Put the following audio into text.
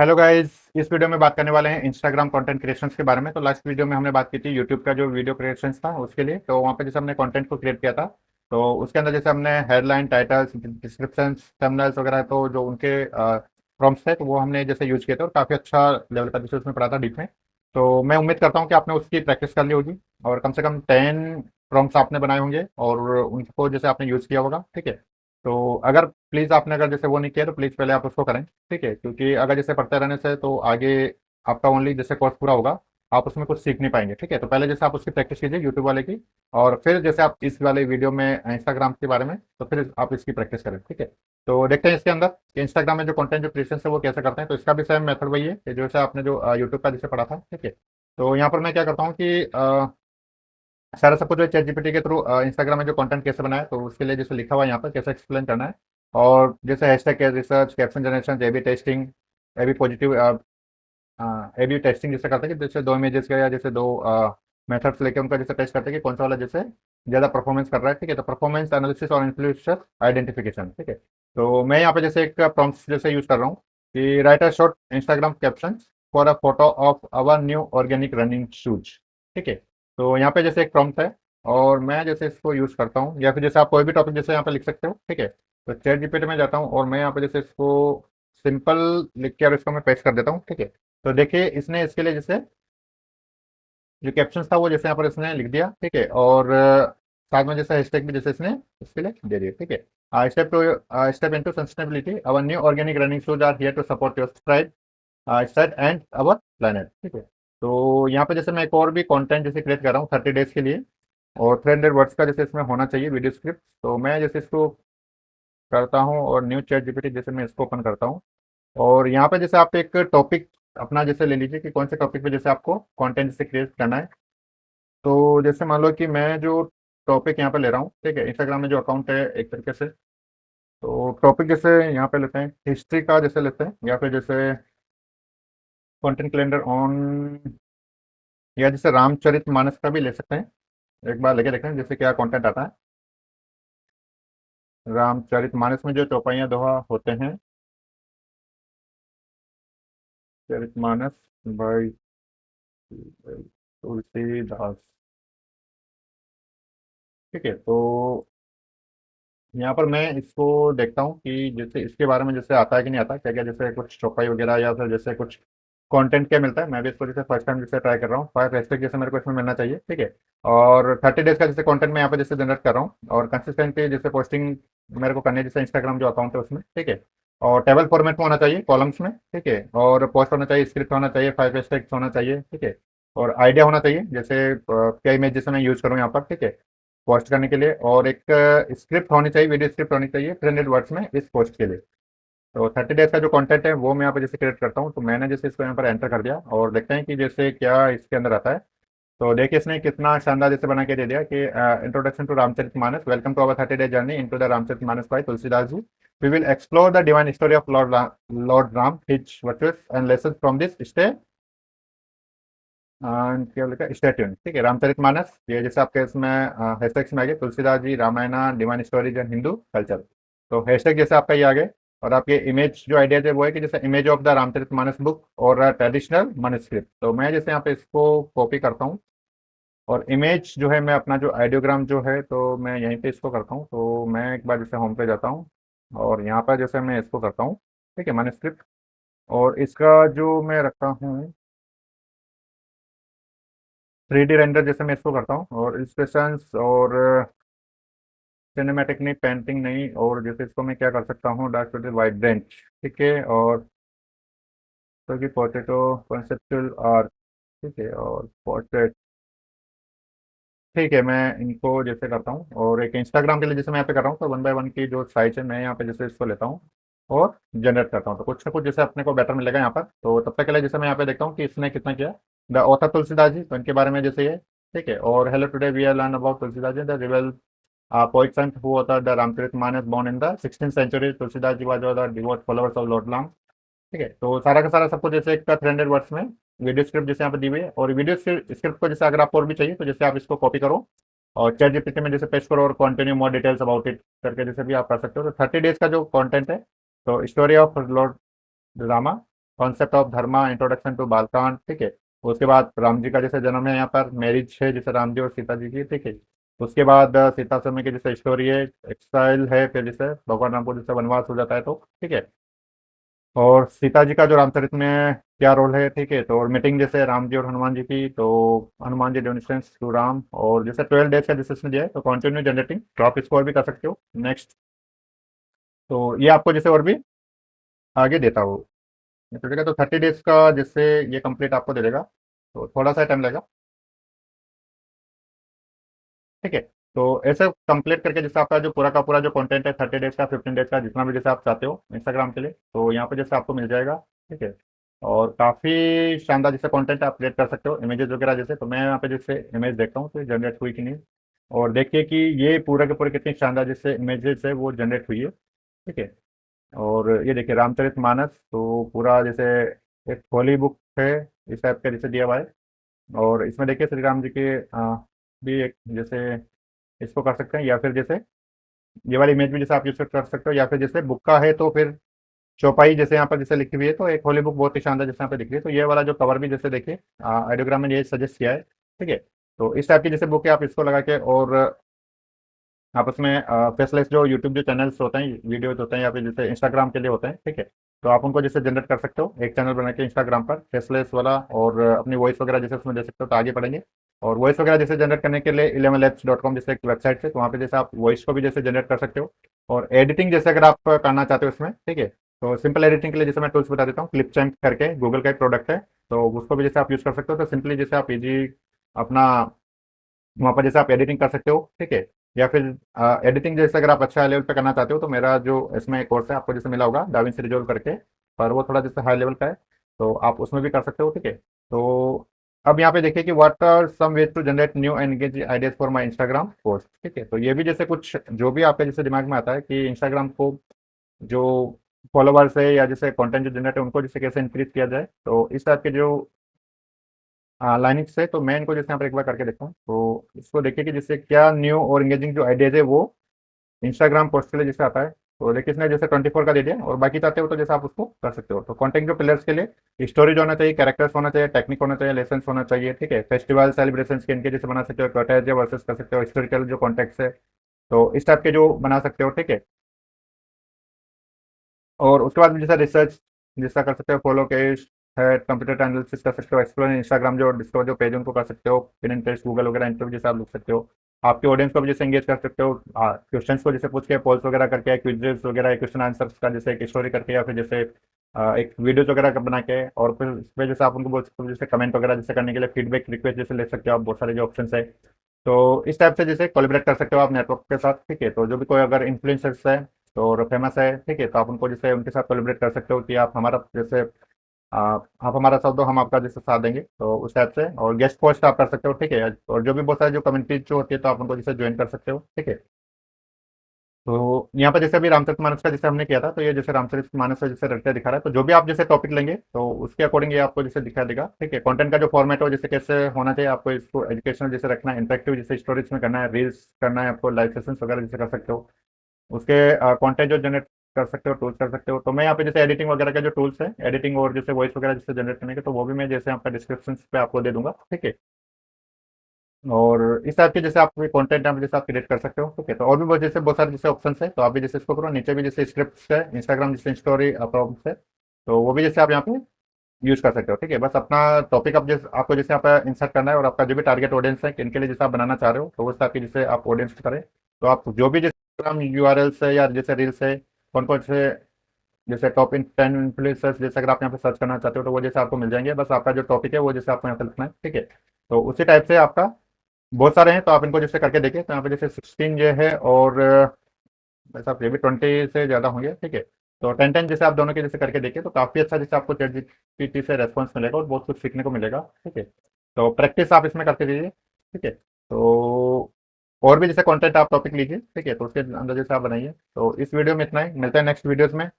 Hello guys. इस video में बात करने वाले हैं इंस्टाग्राम कंटेंट क्रिएशंस के बारे में। तो लास्ट वीडियो में हमने बात की थी यूट्यूब का जो वीडियो क्रिएशंस था उसके लिए। तो वहाँ पे जैसे हमने कंटेंट को क्रिएट किया था, तो उसके अंदर जैसे हमने हेडलाइन, टाइटल्स, डिस्क्रिप्शन, थंबनेल्स वगैरह, तो जो उनके प्रॉम्प्ट्स थे तो वो हमने जैसे यूज किए थे और काफ़ी अच्छा लेवल का जैसे उसमें पढ़ा था डीप में। तो मैं उम्मीद करता हूँ कि आपने उसकी प्रैक्टिस कर ली होगी और कम से कम 10 प्रॉम्प्ट्स आपने बनाए होंगे और उनको जैसे आपने यूज़ किया होगा। ठीक है। तो अगर प्लीज़ आपने अगर जैसे वो नहीं किया तो प्लीज़ पहले आप उसको करें। ठीक है, क्योंकि अगर जैसे पढ़ते रहने से तो आगे आपका ओनली जैसे कोर्स पूरा होगा, आप उसमें कुछ सीख नहीं पाएंगे। ठीक है, तो पहले जैसे आप उसकी प्रैक्टिस कीजिए यूट्यूब वाले की, और फिर जैसे आप इस वाले वीडियो में इंस्टाग्राम के बारे में, तो फिर आप इसकी प्रैक्टिस करें। ठीक है, तो देखते हैं इसके अंदर कि इंस्टाग्राम में जो कंटेंट जो क्रिएशन है वो कैसे करते हैं। तो इसका भी सेम मेथड वही है कि जैसे आपने जो यूट्यूब का जैसे पढ़ा था। ठीक है, तो यहाँ पर मैं क्या करता हूँ कि सारा सब कुछ जो चैट जीपीटी के थ्रू इंस्टाग्राम में जो कंटेंट कैसे बनाए तो उसके लिए जैसे लिखा हुआ है यहाँ पर कैसे एक्सप्लेन करना है। और जैसे hashtag research, caption generation, A B testing, A B positive, A B testing जैसे करते हैं कि जैसे दो इमेजेस का या जैसे दो मेथड्स लेके उनका जैसे टेस्ट करते हैं कि कौन सा वाला जैसे ज़्यादा परफॉर्मेंस कर रहा है। ठीक है, तो परफॉर्मेंस एनालिसिस और इन्फ्लुएंसर आइडेंटिफिकेशन। ठीक है, तो मैं यहाँ पे जैसे एक प्रॉम्प्ट जैसे यूज कर रहा हूँ कि right a short Instagram caption for a photo of our new organic running shoes. ठीक है, तो यहाँ पे जैसे एक प्रॉम्प्ट है और मैं जैसे इसको यूज करता हूँ, या फिर जैसे आप कोई भी टॉपिक जैसे यहाँ पे लिख सकते हो। ठीक है, तो चैट जीपीटी में जाता हूँ और मैं यहाँ पे जैसे इसको सिंपल लिख के और इसको मैं पेस्ट कर देता हूँ। ठीक है, तो देखिए इसने इसके लिए जैसे जो कैप्शन था वो जैसे यहाँ पर इसने लिख दिया। ठीक है, और साथ में जैसे हैशटैग भी जैसे इसने इसके लिए दे दिया। ठीक है, step into sustainability, our new organic running shoes are here to support your stride and our planet. ठीक है, तो यहाँ पे जैसे मैं एक और भी कंटेंट जैसे क्रिएट कर रहा हूँ 30 डेज के लिए, और 300 वर्ड्स का जैसे इसमें होना चाहिए वीडियो स्क्रिप्ट। तो मैं जैसे इसको करता हूँ और न्यू चैट जीपीटी जैसे मैं इसको ओपन करता हूँ, और यहाँ पे जैसे आप एक टॉपिक अपना जैसे ले लीजिए कि कौन से टॉपिक पे जैसे आपको कंटेंट जैसे क्रिएट करना है। तो जैसे मान लो कि मैं जो टॉपिक यहाँ पे ले रहा हूँ, ठीक है, इंस्टाग्राम में जो अकाउंट है एक तरीके से, तो टॉपिक जैसे यहाँ पे लेते हैं हिस्ट्री का जैसे लेते हैं, या फिर जैसे कंटेंट कैलेंडर ऑन, या जैसे रामचरित मानस का भी ले सकते हैं। एक बार लेके देखते हैं जैसे क्या कंटेंट आता है। रामचरित मानस में जो चौपाइयाँ दोहा होते हैं, चरित मानस बाई तुलसीदास। ठीक है, तो यहाँ पर मैं इसको देखता हूँ कि जैसे इसके बारे में जैसे आता है कि नहीं आता, क्या क्या जैसे कुछ चौपाई वगैरह या फिर जैसे कुछ कंटेंट क्या मिलता है। मैं भी इसको जैसे फर्स्ट टाइम जैसे ट्राई कर रहा हूँ, 5 हैशटैग जैसे मेरे को इसमें मिलना चाहिए। ठीक है, और 30 डेज का जैसे कंटेंट मैं यहाँ पे जैसे जनरेट कर रहा हूँ, और कंसिस्टेंटली जैसे पोस्टिंग मेरे को करनी है जैसे इंस्टाग्राम जो अकाउंट है उसमें। ठीक है, और टेबल फॉर्मेट में होना चाहिए, कॉलम्स में। ठीक है, और पोस्ट होना चाहिए, स्क्रिप्ट होना चाहिए, 5 हैशटैग्स होना चाहिए। ठीक है, और आइडिया होना चाहिए जैसे क्या इमेज जैसे मैं यूज़ करूँ यहाँ पर। ठीक है, पोस्ट करने के लिए, और एक स्क्रिप्ट होनी चाहिए, वीडियो स्क्रिप्ट होनी चाहिए 300 वर्ड्स में इस पोस्ट के लिए। तो 30 डेज का जो कंटेंट है वो मैं यहाँ पे जैसे क्रिएट करता हूँ। तो मैंने जैसे इसको यहाँ पर एंटर कर दिया और देखते हैं कि जैसे क्या इसके अंदर आता है। तो देखिए इसने कितना शानदार जैसे बना के दे दिया कि introduction to Ramcharitmanas, welcome to our 30 day journey into the Ramcharitmanas by Tulsidas ji. We will explore the divine story of Lord Ram, his virtuous and lessons from this stay, क्या लिखा, स्टे ट्यून। ठीक है, रामचरितमानस ये जैसे आपके इसमें हैशटैग्स में आ गए Tulsidas ji, Ramayana, divine stories and Hindu culture. तो हैशटैग जैसे आपका ये आ गए, और आपके इमेज जो आइडिया है वो है कि जैसे image of the Ramcharitmanas book और ट्रेडिशनल मैन्युस्क्रिप्ट। तो मैं जैसे यहाँ पे इसको कॉपी करता हूँ, और इमेज जो है मैं अपना जो आइडियोग्राम जो है तो मैं यहीं पे इसको करता हूँ। तो मैं एक बार जैसे होम पे जाता हूँ और यहाँ पर जैसे मैं इसको करता हूँ। ठीक है, मैन्युस्क्रिप्ट, और इसका जो मैं रखता हूँ 3D रेंडर जैसे मैं इसको करता हूँ, और इलिस्ट्रेशंस और सिनेमैटिक नहीं, पेंटिंग नहीं, और जैसे इसको मैं क्या कर सकता हूँ डार्क वाइब्रेंट। ठीक है, और तो कि पोर्ट्रेटो कॉन्सेप्चुअल आर्ट। ठीक है, और पोर्ट्रेट। ठीक है, मैं इनको जैसे करता हूँ, और एक इंस्टाग्राम के लिए जैसे मैं यहाँ पे कर रहा हूँ तो 1 बाय 1 की जो साइज है मैं यहाँ पे जैसे इसको लेता हूँ और जनरेट करता हूँ। तो कुछ ना कुछ जैसे अपने को बेटर मिलेगा यहाँ पर। तो तब तक के लिए जैसे मैं यहाँ पे देखता हूँ कि इसने कितना किया। द ऑथर तुलसीदास जी, तो इनके बारे में जैसे ये। ठीक है, और hello today we are learn about Tulsidas ji the revered poet saint who authored the Ramcharitmanas, born in the 16th century. Tulsidas ji was the devout followers of Lord Ram। ठीक है, तो सारा का सारा सब कुछ जैसे एक 300 वर्ड्स में वीडियो स्क्रिप्ट जैसे यहाँ पे दी हुई है। और वीडियो स्क्रिप्ट को जैसे अगर आपको और भी चाहिए तो जैसे आप इसको कॉपी करो और चैट जीपीटी में जैसे पेस्ट करो और continue more details about it करके जैसे भी आप कर सकते हो। तो 30 डेज का जो कंटेंट है, तो story of Lord Rama, concept of dharma, introduction to Balakand, ठीक है। उसके बाद राम जी का जैसे जन्म है यहाँ पर, मैरिज है जैसे राम जी और सीता जी की, ठीक है। उसके बाद सीता समय की जैसे स्टोरी है, एक्साइल है, फिर जैसे भगवान राम को जैसे वनवास हो जाता है तो, ठीक है। और सीता जी का जो रामचरित में क्या रोल है, ठीक है। तो और मीटिंग जैसे राम जी और हनुमान जी की, तो हनुमान जी डिस्टेंस टू राम, और जैसे 12 डेज का जैसे इसमें दिया है, तो कंटिन्यू जनरेटिंग, तो आप इसको और भी कर सकते हो। नेक्स्ट, तो ये आपको जैसे और भी आगे देता हो, तो ठीक है। तो 30 डेज का जैसे ये कंप्लीट आपको दे देगा, तो थोड़ा सा टाइम लगेगा, ठीक है। तो ऐसे कंप्लीट करके जैसे आपका जो पूरा का पूरा जो कंटेंट है 30 डेज का, 15 डेज का, जितना भी जैसे आप चाहते हो इंस्टाग्राम के लिए, तो यहाँ पे जैसे आपको मिल जाएगा, ठीक है। और काफ़ी शानदार जैसे कंटेंट आप क्रिएट कर सकते हो, इमेजेस वगैरह जैसे, तो मैं यहाँ पे जैसे इमेज देखता हूँ तो जनरेट हुई कि नहीं, और देखिए कि ये पूरा के पूरे कितनी शानदार जैसे इमेजेस है वो जनरेट हुई है, ठीक है। और ये देखिए रामचरितमानस, तो पूरा जैसे एक होली बुक है इस टाइप का जैसे दिया हुआ है। और इसमें देखिए श्री राम जी के भी एक जैसे इसको कर सकते हैं, या फिर जैसे ये वाली इमेज भी जैसे आप यूज कर सकते हो, या फिर जैसे बुक का है तो फिर चौपाई जैसे यहाँ पर जैसे लिखी हुई है, तो एक होली बुक बहुत ही शानदार जैसे यहाँ पे दिख रही है, तो ये वाला जो कवर भी जैसे देखिए आइडियोग्राम में ये सजेस्ट किया है, ठीक है। तो इस टाइप की जैसे बुक है, आप इसको लगा के, और आप उसमें फेसलेस जो यूट्यूब जो चैनल्स होते हैं, वीडियोज होते हैं, या फिर जैसे इंस्टाग्राम के लिए होते हैं, ठीक है। तो आप उनको जैसे जनरेट कर सकते हो, एक चैनल बना के इंस्टाग्राम पर फेसलेस वाला, और अपनी वॉइस वगैरह जैसे उसमें दे सकते हो, तो आगे बढ़ेंगे। और वॉइस वगैरह जैसे जनरेट करने के लिए 11labs.com जैसे एक वेबसाइट है, तो वहाँ पे जैसे आप वॉइस को भी जैसे जनरेट कर सकते हो। और एडिटिंग जैसे अगर आप करना चाहते हो इसमें, ठीक है, तो सिंपल एडिटिंग के लिए जैसे मैं टूल्स बता देता हूँ, क्लिपचैम्प करके गूगल का एक प्रोडक्ट है, तो उसको भी जैसे आप यूज़ कर सकते हो। तो सिंपली जैसे आप इजी अपना वहाँ पर जैसे आप एडिटिंग कर सकते हो, ठीक है। या फिर एडिटिंग जैसे अगर आप अच्छा लेवल पे करना चाहते हो, तो मेरा जो इसमें कोर्स है आपको जैसे मिला होगा डाविंसी रिजॉल्व करके, पर वो थोड़ा जैसे हाई लेवल का है, तो आप उसमें भी कर सकते हो, ठीक है। तो अब यहाँ पे देखिए कि what are some ways to generate new and engage ideas for my Instagram post, ठीक है। तो ये भी जैसे कुछ जो भी आपके जैसे दिमाग में आता है कि इंस्टाग्राम को जो फॉलोवर्स है या जैसे कंटेंट जो जनरेट है उनको जैसे कैसे इंक्रीज किया जाए, तो इस टाइप के जो लाइनिक्स है, तो मैं इनको जैसे यहाँ पर एक बार करके देखता हूँ, तो इसको देखिए कि जैसे क्या न्यू और इंगेजिंग जो आइडियाज है वो इंस्टाग्राम पोस्ट के लिए जैसे आता है। तो देखिए इसने जैसे 24 का दे दिया, और बाकी चाहते हो तो जैसे आप उसको कर सकते हो। तो कंटेंट जो पिलर्स के लिए स्टोरेज होना चाहिए, कैरेक्टर्स होना चाहिए, टेक्निक होना चाहिए, लेसन होना चाहिए, ठीक है। फेस्टिवल सेलिब्रेशन के इनके जैसे बना सकते हो, क्वार्टर वर्सेस कर सकते हो, हिस्टोरिकल जो कॉन्टेक्ट है, तो इस टाइप के जो बना सकते हो, ठीक है। और उसके बाद जैसा रिसर्च जैसा कर सकते हो, फॉलो केस है, कंप्यूटर एनालिसिस कर सकते हो, एक्सप्लोर इंस्टाग्राम जो डिस्कवर जो पेज उनको कर सकते हो, पिनिंटरेस्ट गूगल वगैरह इन पर भी जैसे आप लिख सकते हो। आपके ऑडियंस को भी जैसे एंगेज कर सकते हो, क्वेश्चंस को जैसे पूछ के पोल्स वगैरह करके, क्विजेस वगैरह, क्वेश्चन आंसर्स का जैसे एक स्टोरी करके, या फिर जैसे एक वीडियोज वगैरह का बना के, और फिर इसमें जैसे आप उनको बोल सकते हो जैसे कमेंट वगैरह जैसे करने के लिए फीडबैक रिक्वेस्ट जैसे ले सकते हो आप, बहुत सारे जो ऑप्शन है। तो इस टाइप से जैसे कोलैबोरेट कर सकते हो आप नेटवर्क के साथ, ठीक है। तो जो भी कोई अगर इन्फ्लुएंसर्स है तो और फेमस है, ठीक है, तो आप उनको जैसे उनके साथ कोलैबोरेट कर सकते हो कि आप हमारा जैसे आप हमारा साथ दो, हम आपका जैसे साथ देंगे, तो उस टाइप से। और गेस्ट पोस्ट आप कर सकते हो, ठीक है। और जो भी बहुत सारे जो कम्युनिटी जो होती है, तो आप उनको जैसे ज्वाइन कर सकते हो, ठीक है। तो यहाँ पर जैसे अभी रामचरितमानस का जैसे हमने किया था, तो ये जैसे रामचरितमानस का जैसे रटते दिखा रहा है, तो जो भी आप जैसे टॉपिक लेंगे तो उसके अकॉर्डिंग ये आपको जैसे दिखा देगा, ठीक है। कंटेंट का जो फॉर्मेट हो जैसे कैसे होना चाहिए, आपको इसको एजुकेशनल जैसे रखना है, इंटरेक्टिव जैसे स्टोरीज में करना है, रील्स करना है, आपको लाइव सेशंस वगैरह जैसे कर सकते हो। उसके कंटेंट जो जनरेट कर सकते हो, टूल्स कर सकते हो। तो मैं यहाँ पे जैसे एडिटिंग वगैरह के जो टूल्स है, एडिटिंग और जैसे वॉइस वगैरह जैसे जनरेट करने के, तो वो भी मैं जैसे आपका डिस्क्रिप्शन पे आपको दे दूंगा, ठीक है। और इस टाइप के जैसे आप कंटेंट आप जैसे आप क्रिएट कर सकते हो, ठीक है। तो और भी बहुत जैसे बहुत सारे जैसे ऑप्शन है, तो आप भी जैसे इसको करो, नीचे भी जैसे स्क्रिप्ट है, इंस्टाग्राम जैसे स्टोरी प्रॉम्प्ट्स है, तो वो भी जैसे आप यहाँ पे यूज कर सकते हो, ठीक है। बस अपना टॉपिक आप जैसे आपको जैसे आप इंसर्ट करना है, और आपका जो भी टारगेट ऑडियंस है इनके लिए जैसे आप बनाना चाह रहे हो, तो उस टाइप की जैसे आप ऑडियंस करें, तो आप जो भी जैसे इंस्टाग्राम यूआरएल्स है या जैसे रील्स है, कौन कौन से जैसे टॉप इन 10 इन्फ्लुएंसर्स जैसे अगर आप यहाँ पे सर्च करना चाहते हो, तो वो जैसे आपको मिल जाएंगे। बस आपका जो टॉपिक है वो जैसे आपको यहाँ पे लिखना है, ठीक है। तो उसी टाइप से आपका बहुत सारे हैं, तो आप इनको जैसे करके देखिए। तो यहाँ पे जैसे 16 जो है, और वैसे आप ये भी 20 से ज़्यादा होंगे, ठीक है। तो 10 10 जैसे आप दोनों के जैसे करके देखिए, तो काफ़ी अच्छा जैसे आपको चैट जीपीटी से रेस्पॉन्स मिलेगा, और बहुत कुछ सीखने को मिलेगा, ठीक है। तो प्रैक्टिस आप इसमें करते रहिए, ठीक है। तो और भी जैसे कंटेंट आप टॉपिक लीजिए, ठीक है, तो उसके अंदर जैसे आप बनाइए। तो इस वीडियो में इतना ही, मिलते हैं नेक्स्ट वीडियोज़ में।